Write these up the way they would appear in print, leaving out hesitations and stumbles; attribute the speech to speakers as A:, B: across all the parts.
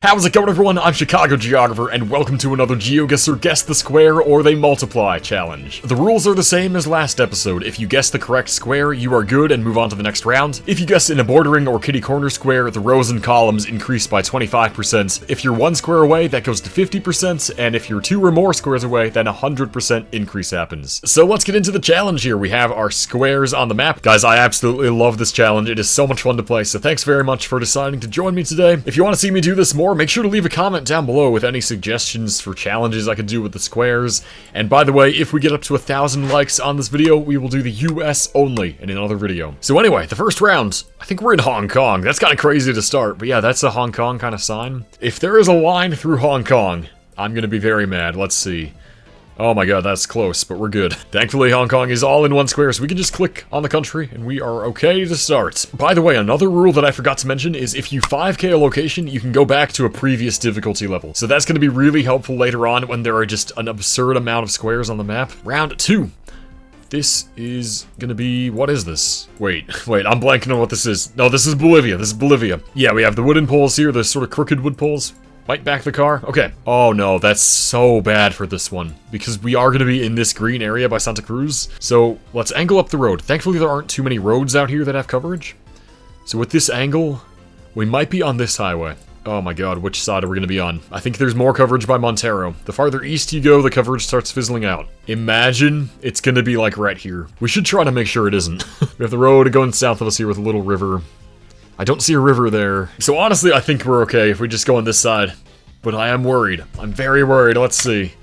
A: How's it going, everyone? I'm Chicago Geographer, and welcome to another GeoGuessr Guess the Square or They Multiply challenge. The rules are the same as last episode. If you guess the correct square, you are good and move on to the next round. If you guess in a bordering or kitty corner square, the rows and columns increase by 25%. If you're one square away, that goes to 50%, and if you're two or more squares away, then 100% increase happens. So let's get into the challenge here. We have our squares on the map. Guys, I absolutely love this challenge. It is so much fun to play, so thanks very much for deciding to join me today. If you want to see me do this more, make sure to leave a comment down below with any suggestions for challenges I could do with the squares. And by the way, if we get up to 1,000 likes on this video, we will do the US only in another video. So anyway, the first round, I think we're in Hong Kong. That's kind of crazy to start, but yeah, that's a Hong Kong kind of sign. If there is a line through Hong Kong, I'm gonna be very mad. Let's see. Oh my god, that's close, but we're good. Thankfully, Hong Kong is all in one square, so we can just click on the country, and we are okay to start. By the way, another rule that I forgot to mention is if you 5k a location, you can go back to a previous difficulty level. So that's going to be really helpful later on when there are just an absurd amount of squares on the map. Round 2. This is gonna be... what is this? Wait, I'm blanking on what this is. No, this is Bolivia. This is Bolivia. Yeah, we have the wooden poles here, the sort of crooked wood poles. Might back the car. Okay. Oh no, that's so bad for this one. Because we are going to be in this green area by Santa Cruz. So let's angle up the road. Thankfully there aren't too many roads out here that have coverage. So with this angle, we might be on this highway. Oh my god, which side are we going to be on? I think there's more coverage by Montero. The farther east you go, the coverage starts fizzling out. Imagine it's going to be like right here. We should try to make sure it isn't. We have the road going south of us here with a little river. I don't see a river there. So honestly, I think we're okay if we just go on this side. But I am worried. I'm very worried. Let's see.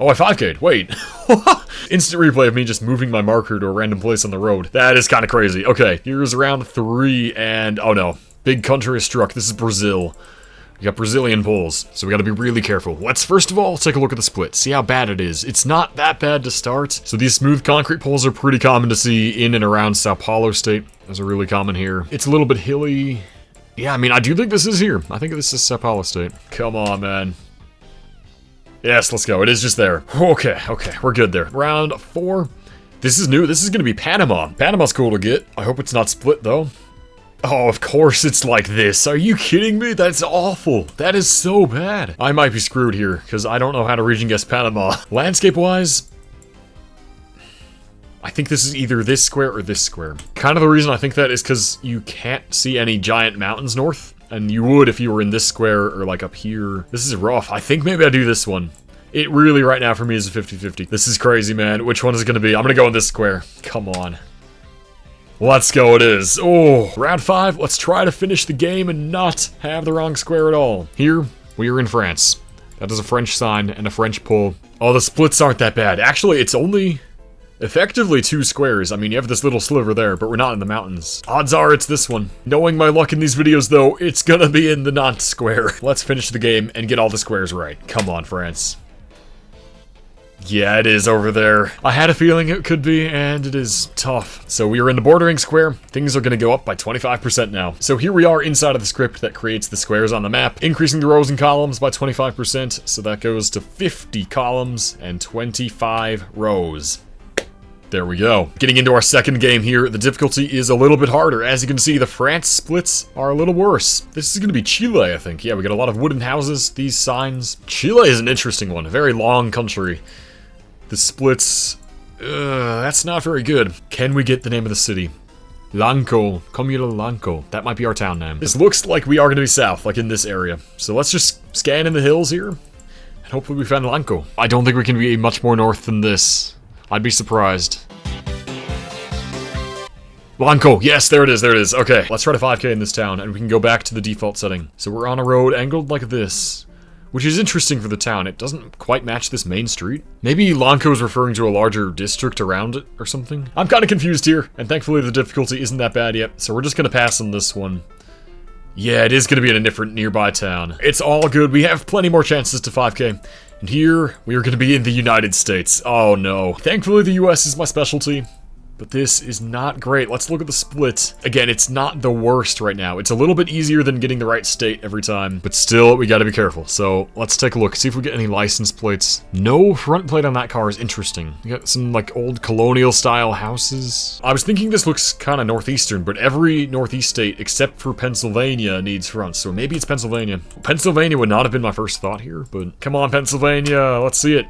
A: Oh, I 5k'd. Wait. Instant replay of me just moving my marker to a random place on the road. That is kind of crazy. Okay, here's round 3, and... oh no. Big country is struck. This is Brazil. We got Brazilian poles, so we gotta be really careful. Let's first of all take a look at the split, see how bad it is. It's not that bad to start. So these smooth concrete poles are pretty common to see in and around Sao Paulo state. Those are really common here. It's a little bit hilly. Yeah, I mean, I do think this is here. I think this is Sao Paulo state. Come on, man. Yes, let's go. It is just there. Okay, we're good there. Round 4. This is new. This is gonna be Panama. Panama's cool to get. I hope it's not split, though. Oh, of course it's like this. Are you kidding me? That's awful. That is so bad. I might be screwed here, because I don't know how to region guess Panama. Landscape-wise, I think this is either this square or this square. Kind of the reason I think that is because you can't see any giant mountains north, and you would if you were in this square or like up here. This is rough. I think maybe I do this one. It really, right now, for me, is a 50-50. This is crazy, man. Which one is it going to be? I'm going to go in this square. Come on. Let's go, it is. Oh, round 5. Let's try to finish the game and not have the wrong square at all. Here, we are in France. That is a French sign and a French pole. Oh, the splits aren't that bad. Actually, it's only effectively 2 squares. I mean, you have this little sliver there, but we're not in the mountains. Odds are it's this one. Knowing my luck in these videos, though, it's gonna be in the not square. Let's finish the game and get all the squares right. Come on, France. Yeah, it is over there. I had a feeling it could be, and it is tough. So we are in the bordering square. Things are going to go up by 25% now. So here we are inside of the script that creates the squares on the map, increasing the rows and columns by 25%. So that goes to 50 columns and 25 rows. There we go. Getting into our second game here, the difficulty is a little bit harder. As you can see, the France splits are a little worse. This is going to be Chile, I think. Yeah, we got a lot of wooden houses, these signs. Chile is an interesting one, a very long country. The splits, that's not very good. Can we get the name of the city? Lanco, Comuna Lanco. That might be our town name. This looks like we are going to be south, like in this area. So let's just scan in the hills here, and hopefully we find Lanco. I don't think we can be much more north than this. I'd be surprised. Lanco, yes, there it is. Okay, let's try to 5k in this town, and we can go back to the default setting. So we're on a road angled like this. Which is interesting for the town. It doesn't quite match this main street. Maybe Lanco is referring to a larger district around it or something. I'm kind of confused here, and thankfully the difficulty isn't that bad yet, so we're just gonna pass on this one. Yeah, it is gonna be in a different nearby town. It's all good. We have plenty more chances to 5k. And here, we are gonna be in the United States. Oh no. Thankfully the US is my specialty. But this is not great. Let's look at the split. Again, it's not the worst right now. It's a little bit easier than getting the right state every time. But still, we gotta be careful. So let's take a look, see if we get any license plates. No front plate on that car is interesting. We got some like old colonial style houses. I was thinking this looks kind of northeastern, but every northeast state except for Pennsylvania needs fronts. So maybe it's Pennsylvania. Pennsylvania would not have been my first thought here, but come on, Pennsylvania, let's see it.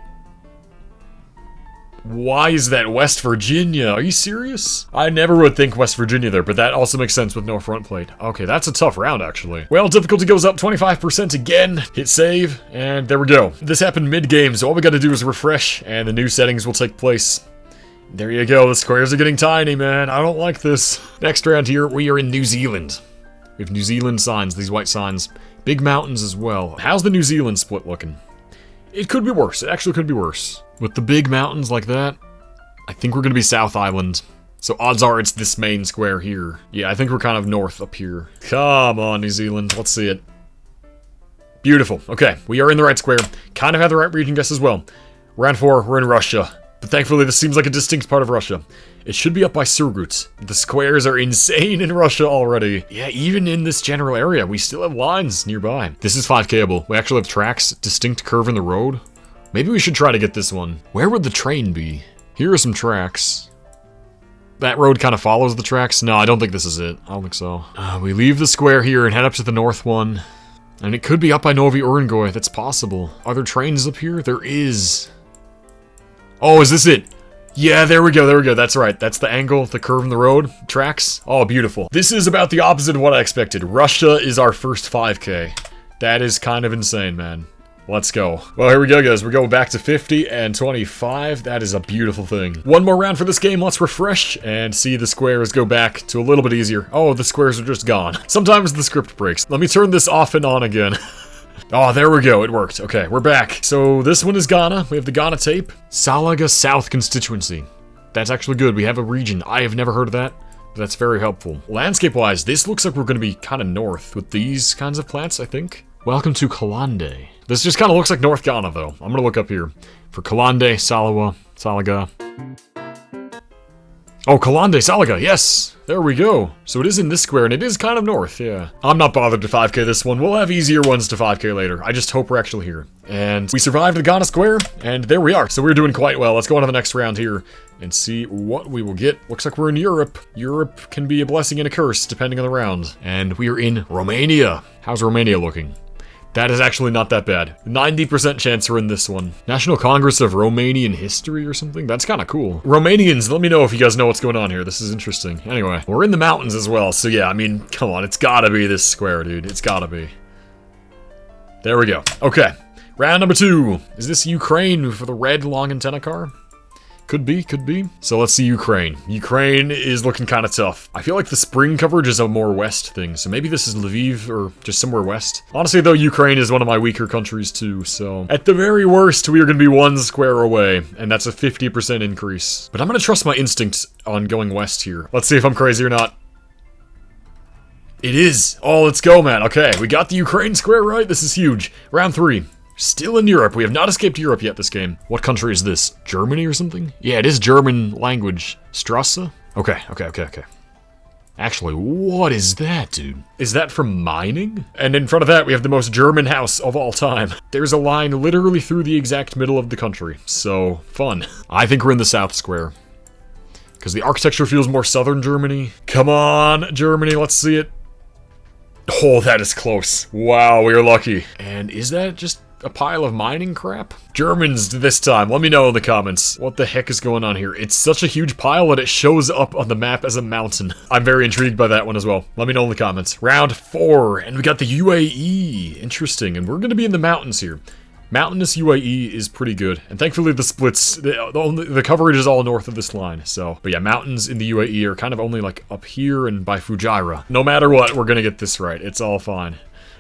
A: Why is that West Virginia? Are you serious? I never would think West Virginia there, but that also makes sense with no front plate. Okay, that's a tough round, actually. Well, difficulty goes up 25% again. Hit save, and there we go. This happened mid-game, so all we gotta do is refresh, and the new settings will take place. There you go, the squares are getting tiny, man. I don't like this. Next round here, we are in New Zealand. We have New Zealand signs, these white signs. Big mountains as well. How's the New Zealand split looking? It could be worse. It actually could be worse. With the big mountains like that, I think we're gonna be South Island. So odds are it's this main square here. Yeah, I think we're kind of north up here. Come on, New Zealand. Let's see it. Beautiful. Okay, we are in the right square. Kind of have the right region guess as well. Round 4, we're in Russia. But thankfully, this seems like a distinct part of Russia. It should be up by Surgut. The squares are insane in Russia already. Yeah, even in this general area, we still have lines nearby. This is 5Kable. We actually have tracks, distinct curve in the road. Maybe we should try to get this one. Where would the train be? Here are some tracks. That road kind of follows the tracks. No, I don't think this is it. I don't think so. We leave the square here and head up to the north one. And it could be up by Novi Urengoy. That's possible. Are there trains up here? There is. Oh, is this it? Yeah, there we go, there we go. That's right. That's the angle, the curve in the road, tracks. Oh, beautiful. This is about the opposite of what I expected. Russia is our first 5K. That is kind of insane, man. Let's go. Well, here we go, guys. We're going back to 50 and 25. That is a beautiful thing. One more round for this game. Let's refresh and see the squares go back to a little bit easier. Oh, the squares are just gone. Sometimes the script breaks. Let me turn this off and on again. Oh, there we go. It worked. Okay, we're back. So this one is Ghana. We have the Ghana tape. Salaga South constituency. That's actually good. We have a region. I have never heard of that, but that's very helpful. Landscape-wise, this looks like we're going to be kind of north with these kinds of plants, I think. Welcome to Kalande. This just kind of looks like North Ghana, though. I'm going to look up here for Kalande, Salaga. Oh, Kalande, Salaga, yes! There we go. So it is in this square, and it is kind of north, yeah. I'm not bothered to 5K this one. We'll have easier ones to 5K later. I just hope we're actually here. And we survived the Ghana square, and there we are. So we're doing quite well. Let's go on to the next round here and see what we will get. Looks like we're in Europe. Europe can be a blessing and a curse, depending on the round. And we are in Romania. How's Romania looking? That is actually not that bad. 90% chance we're in this one. National Congress of Romanian History or something? That's kind of cool. Romanians, let me know if you guys know what's going on here. This is interesting. Anyway, we're in the mountains as well. So yeah, I mean, come on. It's gotta be this square, dude. It's gotta be. There we go. Okay. Round number 2. Is this Ukraine for the red long antenna car? Could be, could be. So let's see Ukraine. Ukraine is looking kind of tough. I feel like the spring coverage is a more west thing, so maybe this is Lviv or just somewhere west. Honestly, though, Ukraine is one of my weaker countries too, so at the very worst, we are going to be 1 square away, and that's a 50% increase. But I'm going to trust my instinct on going west here. Let's see if I'm crazy or not. It is. Oh, let's go, man. Okay, we got the Ukraine square right. This is huge. Round 3. Still in Europe. We have not escaped Europe yet this game. What country is this? Germany or something? Yeah, it is German language. Strasse? Okay. Actually, what is that, dude? Is that from mining? And in front of that, we have the most German house of all time. There's a line literally through the exact middle of the country. So, fun. I think we're in the South Square. Because the architecture feels more southern Germany. Come on, Germany, let's see it. Oh, that is close. Wow, we are lucky. And is that just a pile of mining crap? Germans this time. Let me know in the comments. What the heck is going on here? It's such a huge pile that it shows up on the map as a mountain. I'm very intrigued by that one as well. Let me know in the comments. Round 4, and we got the UAE. Interesting, and we're going to be in the mountains here. Mountainous UAE is pretty good, and thankfully the splits, the coverage is all north of this line, so. But yeah, mountains in the UAE are kind of only like up here and by Fujairah. No matter what, we're going to get this right. It's all fine.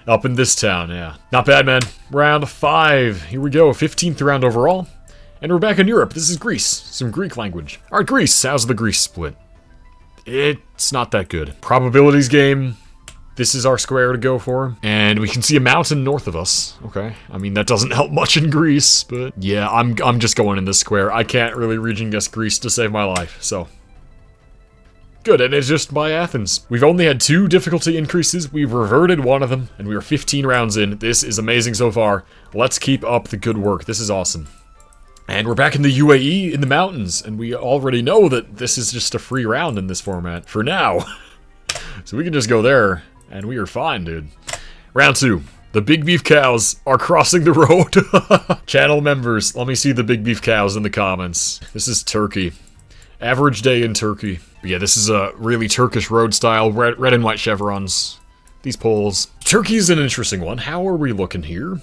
A: Up in this town, yeah. Not bad, man. Round 5. Here we go. 15th round overall. And we're back in Europe. This is Greece. Some Greek language. Alright, Greece. How's the Greece split? It's not that good. Probabilities game. This is our square to go for. And we can see a mountain north of us. Okay. I mean, that doesn't help much in Greece, but yeah, I'm just going in this square. I can't really region guess Greece to save my life, so. Good, and it's just by Athens. We've only had 2 difficulty increases. We've reverted one of them, and we are 15 rounds in. This is amazing so far. Let's keep up the good work. This is awesome. And we're back in the UAE in the mountains, and we already know that this is just a free round in this format for now. So we can just go there, and we are fine, dude. Round 2. The big beef cows are crossing the road. Channel members, let me see the big beef cows in the comments. This is Turkey. Average day in Turkey. But yeah, this is a really Turkish road style, red and white chevrons. These poles. Turkey's an interesting one. How are we looking here?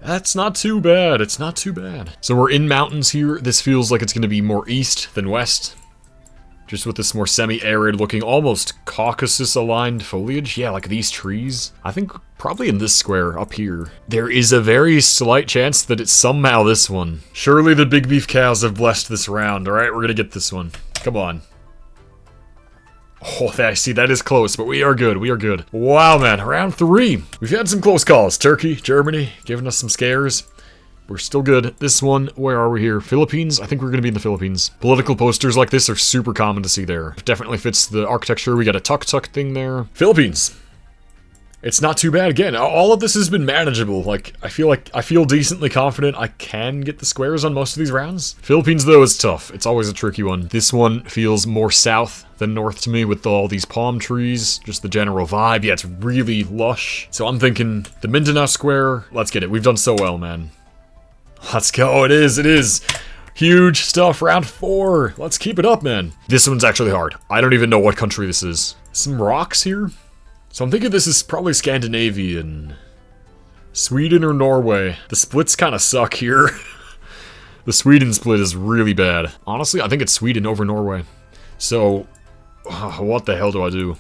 A: That's not too bad. It's not too bad. So we're in mountains here. This feels like it's going to be more east than west. Just with this more semi-arid looking, almost Caucasus-aligned foliage. Yeah, like these trees. I think probably in this square up here. There is a very slight chance that it's somehow this one. Surely the big beef cows have blessed this round. Alright, we're gonna get this one. Come on. Oh, I see, that is close, but we are good, we are good. Wow, man, round 3. We've had some close calls. Turkey, Germany, giving us some scares. We're still good. This one, where are we here? Philippines? I think we're gonna be in the Philippines. Political posters like this are super common to see there. Definitely fits the architecture. We got a tuk-tuk thing there. Philippines. It's not too bad. Again, all of this has been manageable. Like, I feel decently confident I can get the squares on most of these rounds. Philippines, though, is tough. It's always a tricky one. This one feels more south than north to me with all these palm trees. Just the general vibe. Yeah, it's really lush. So I'm thinking the Mindanao square. Let's get it. We've done so well, man. Let's go, it is. Huge stuff, round 4. Let's keep it up, man. This one's actually hard. I don't even know what country this is. Some rocks here? So I'm thinking this is probably Scandinavian. Sweden or Norway. The splits kind of suck here. The Sweden split is really bad. Honestly, I think it's Sweden over Norway. So, what the hell do I do?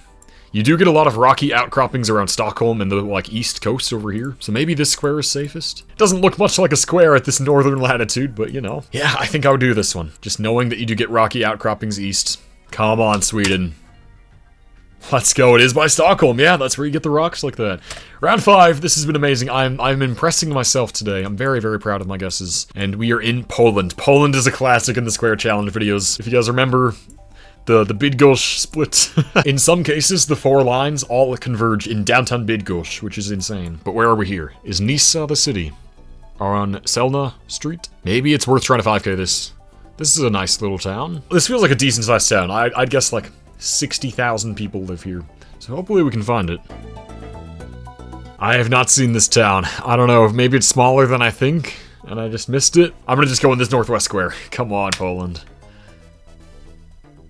A: You do get a lot of rocky outcroppings around Stockholm and the, like, east coast over here. So maybe this square is safest? It doesn't look much like a square at this northern latitude, but you know. Yeah, I think I would do this one. Just knowing that you do get rocky outcroppings east. Come on, Sweden. Let's go. It is by Stockholm. Yeah, that's where you get the rocks like that. Round 5. This has been amazing. I'm impressing myself today. I'm very, very proud of my guesses. And we are in Poland. Poland is a classic in the square challenge videos. If you guys remember the Bydgoszcz split. In some cases, the 4 lines all converge in downtown Bydgoszcz, which is insane. But where are we here? Is Nisa the city? Or on Selna Street? Maybe it's worth trying to 5k this. This is a nice little town. This feels like a decent sized town. I'd guess like 60,000 people live here. So hopefully we can find it. I have not seen this town. I don't know, maybe it's smaller than I think, and I just missed it. I'm gonna just go in this northwest square. Come on, Poland.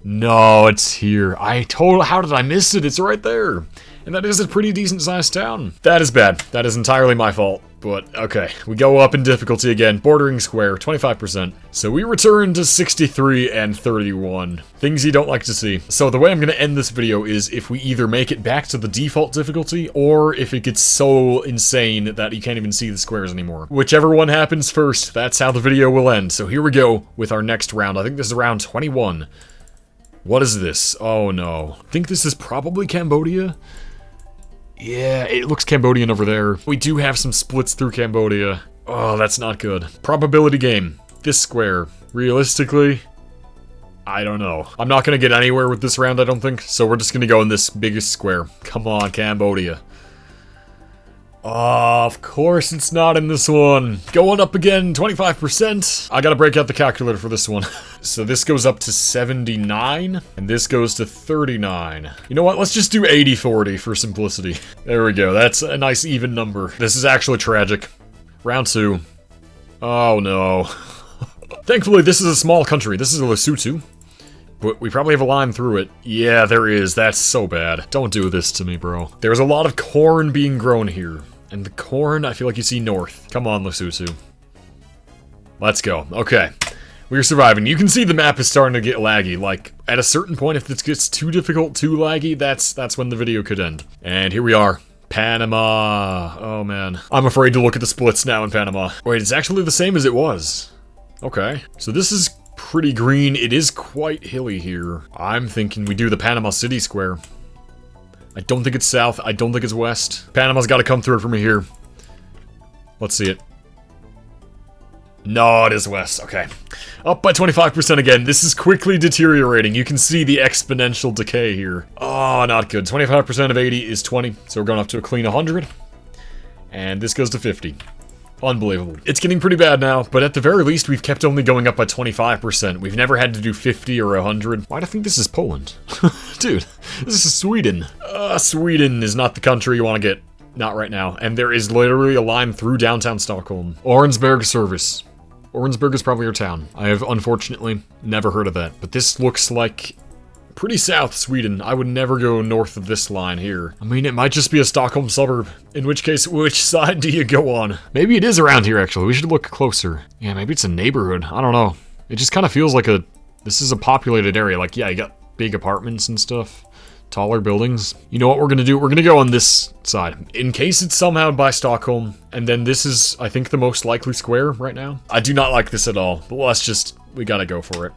A: No, it's here. How did I miss it? It's right there. And that is a pretty decent sized town. That is bad. That is entirely my fault. But, okay. We go up in difficulty again. Bordering square, 25%. So we return to 63 and 31. Things you don't like to see. So the way I'm going to end this video is if we either make it back to the default difficulty, or if it gets so insane that you can't even see the squares anymore. Whichever one happens first, that's how the video will end. So here we go with our next round. I think this is round 21. What is this? Oh no. I think this is probably Cambodia. Yeah, it looks Cambodian over there. We do have some splits through Cambodia. Oh, that's not good. Probability game. This square. Realistically, I don't know. I'm not gonna get anywhere with this round, I don't think. So we're just gonna go in this biggest square. Come on, Cambodia. Oh, of course it's not in this one. Going up again, 25%. I gotta break out the calculator for this one. So this goes up to 79, and this goes to 39. You know what, let's just do 80-40 for simplicity. There we go, that's a nice even number. This is actually tragic. Round 2. Oh no. Thankfully, this is a small country. This is a Lesotho. But we probably have a line through it. Yeah, there is. That's so bad. Don't do this to me, bro. There's a lot of corn being grown here. And the corn, I feel like you see north. Come on, Lesotho. Let's go. Okay. We're surviving. You can see the map is starting to get laggy. Like, at a certain point, if this gets too difficult, too laggy, that's when the video could end. And here we are. Panama. Oh, man. I'm afraid to look at the splits now in Panama. Wait, it's actually the same as it was. Okay. So this is pretty green. It is quite hilly here. I'm thinking we do the Panama City Square. I don't think it's south. I don't think it's west. Panama's got to come through for me here. Let's see it. No, it is west. Okay. Up by 25% again. This is quickly deteriorating. You can see the exponential decay here. Oh, not good. 25% of 80 is 20, so we're going up to a clean 100. And this goes to 50. Unbelievable. It's getting pretty bad now, but at the very least, we've kept only going up by 25%. We've never had to do 50 or 100. Why do I think this is Poland? Dude, this is Sweden. Sweden is not the country you want to get. Not right now. And there is literally a line through downtown Stockholm. Orangeburg service. Orangeburg is probably your town. I have, unfortunately, never heard of that. But this looks like pretty south Sweden. I would never go north of this line here. I mean, it might just be a Stockholm suburb. In which case, which side do you go on? Maybe it is around here, actually. We should look closer. Yeah, maybe it's a neighborhood. I don't know. It just kind of feels like this is a populated area. Like, yeah, you got big apartments and stuff. Taller buildings. You know what we're gonna do? We're gonna go on this side. In case it's somehow by Stockholm. And then this is, I think, the most likely square right now. I do not like this at all. But let's just, we gotta go for it.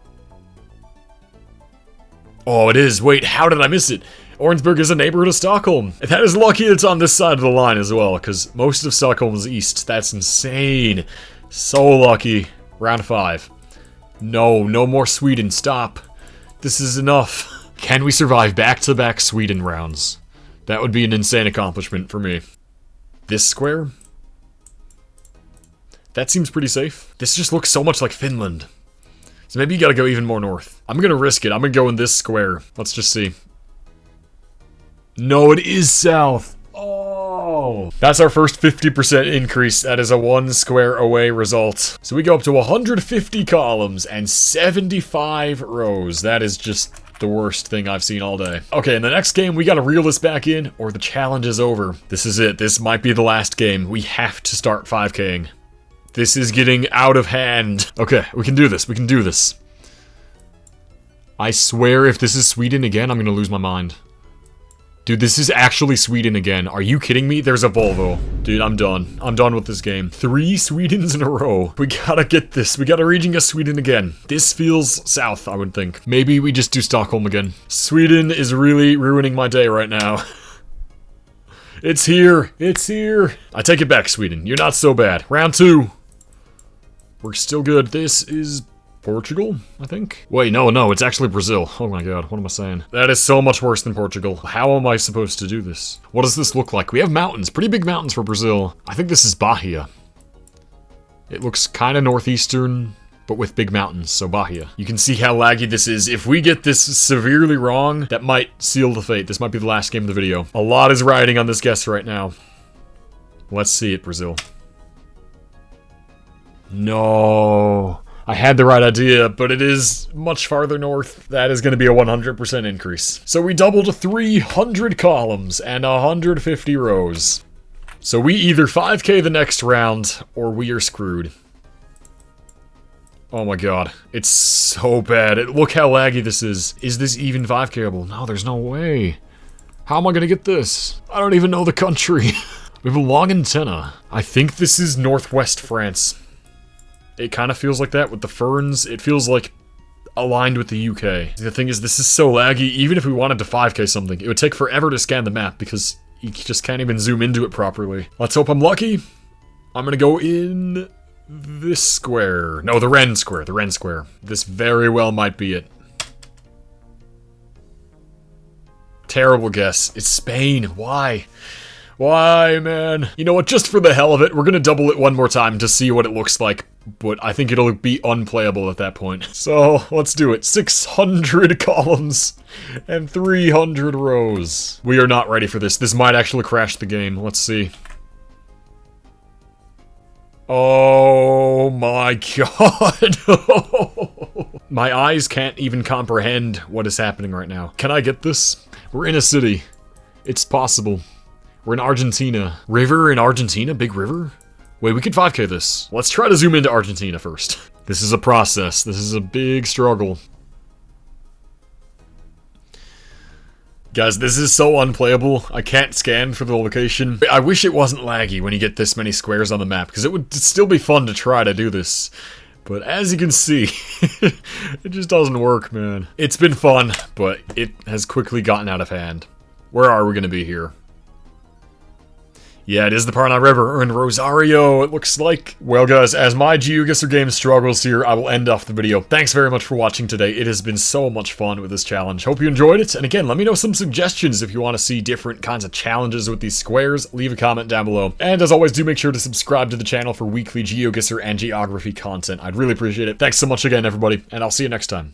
A: Oh, it is. Wait, how did I miss it? Orangeburg is a neighborhood of Stockholm. That is lucky it's on this side of the line as well, because most of Stockholm is east. That's insane. So lucky. Round 5. No, no more Sweden. Stop. This is enough. Can we survive back-to-back Sweden rounds? That would be an insane accomplishment for me. This square? That seems pretty safe. This just looks so much like Finland. So maybe you gotta go even more north. I'm gonna risk it. I'm gonna go in this square. Let's just see. No, it is south. Oh. That's our first 50% increase. That is a 1 square away result. So we go up to 150 columns and 75 rows. That is just the worst thing I've seen all day. Okay, in the next game, we gotta reel this back in, or the challenge is over. This is it. This might be the last game. We have to start 5K'ing. This is getting out of hand. Okay, we can do this. We can do this. I swear if this is Sweden again, I'm gonna lose my mind. Dude, this is actually Sweden again. Are you kidding me? There's a Volvo. Dude, I'm done. I'm done with this game. 3 Swedens in a row. We gotta get this. We gotta region Sweden again. This feels south, I would think. Maybe we just do Stockholm again. Sweden is really ruining my day right now. It's here. It's here. I take it back, Sweden. You're not so bad. Round 2. We're still good. This is Portugal, I think. Wait, no, it's actually Brazil. Oh my god, what am I saying? That is so much worse than Portugal. How am I supposed to do this? What does this look like? We have mountains, pretty big mountains for Brazil. I think this is Bahia. It looks kind of northeastern, but with big mountains, so Bahia. You can see how laggy this is. If we get this severely wrong, that might seal the fate. This might be the last game of the video. A lot is riding on this guess right now. Let's see it, Brazil. No. I had the right idea, but it is much farther north. That is going to be a 100% increase. So we doubled to 300 columns and 150 rows. So we either 5K the next round, or we are screwed. Oh my god. It's so bad. Look how laggy this is. Is this even 5Kable? No, there's no way. How am I going to get this? I don't even know the country. We have a long antenna. I think this is northwest France. It kind of feels like that with the ferns. It feels like aligned with the UK. The thing is, this is so laggy, even if we wanted to 5K something, it would take forever to scan the map because you just can't even zoom into it properly. Let's hope I'm lucky. I'm gonna go in this square. No, the Ren square, the Ren square. This very well might be it. Terrible guess. It's Spain. Why? Why, man? You know what, just for the hell of it, we're gonna double it one more time to see what it looks like. But I think it'll be unplayable at that point. So, let's do it. 600 columns and 300 rows. We are not ready for this. This might actually crash the game. Let's see. Oh my god. My eyes can't even comprehend what is happening right now. Can I get this? We're in a city. It's possible. We're in Argentina. River in Argentina? Big river? Wait, we could 5K this. Let's try to zoom into Argentina first. This is a process. This is a big struggle. Guys, this is so unplayable. I can't scan for the location. I wish it wasn't laggy when you get this many squares on the map, because it would still be fun to try to do this. But as you can see, it just doesn't work, man. It's been fun, but it has quickly gotten out of hand. Where are we going to be here? Yeah, it is the Parana River in Rosario, it looks like. Well, guys, as my GeoGuessr game struggles here, I will end off the video. Thanks very much for watching today. It has been so much fun with this challenge. Hope you enjoyed it. And again, let me know some suggestions if you want to see different kinds of challenges with these squares. Leave a comment down below. And as always, do make sure to subscribe to the channel for weekly GeoGuessr and geography content. I'd really appreciate it. Thanks so much again, everybody, and I'll see you next time.